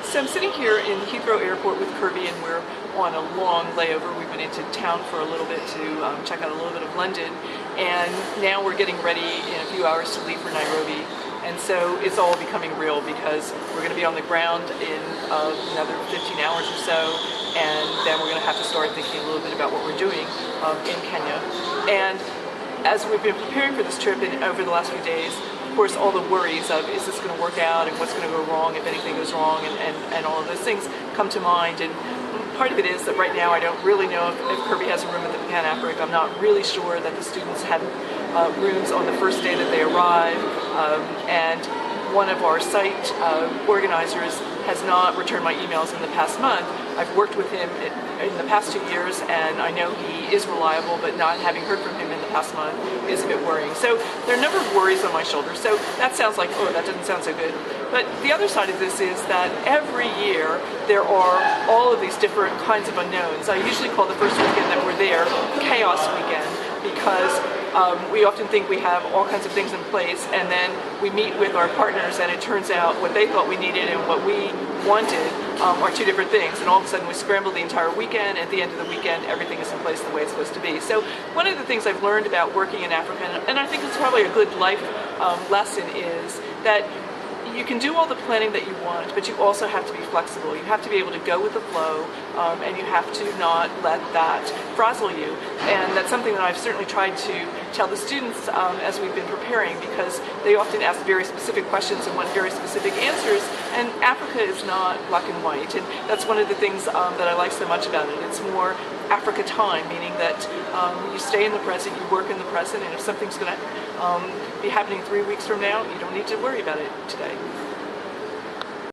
So I'm sitting here in Heathrow Airport with Kirby, and we're on a long layover. We've been into town for a little bit to check out a little bit of London, and now we're getting ready in a few hours to leave for Nairobi. And so it's all becoming real because we're going to be on the ground in another 15 hours or so, and then we're going to have to start thinking a little bit about what we're doing in Kenya. And as we've been preparing for this trip and over the last few days, of course, all the worries of is this going to work out and what's going to go wrong if anything goes wrong, and all of those things come to mind. And part of it is that right now I don't really know if Kirby has a room at the Pan-African. I'm not really sure that the students had rooms on the first day that they arrive, and one of our site organizers has not returned my emails in the past month. I've worked with him in the past 2 years, and I know he is reliable, but not having heard from him in the past month is a bit worrying. So there are a number of worries on my shoulders. So that sounds like, oh, that doesn't sound so good. But the other side of this is that every year there are all of these different kinds of unknowns. I usually call the first weekend that we're there Chaos Weekend, because we often think we have all kinds of things in place, and then we meet with our partners and it turns out what they thought we needed and what we wanted are two different things, and all of a sudden we scramble the entire weekend. At the end of the weekend, everything is in place the way it's supposed to be. So one of the things I've learned about working in Africa, and I think it's probably a good life lesson, is that you can do all the planning that you want, but you also have to be flexible. You have to be able to go with the flow, and you have to not let that frazzle you. And that's something that I've certainly tried to tell the students as we've been preparing, because they often ask very specific questions and want very specific answers, and Africa is not black and white. And that's one of the things that I like so much about it. It's more Africa time, meaning that you stay in the present, you work in the present, and if something's going to be happening 3 weeks from now, you don't need to worry about it today.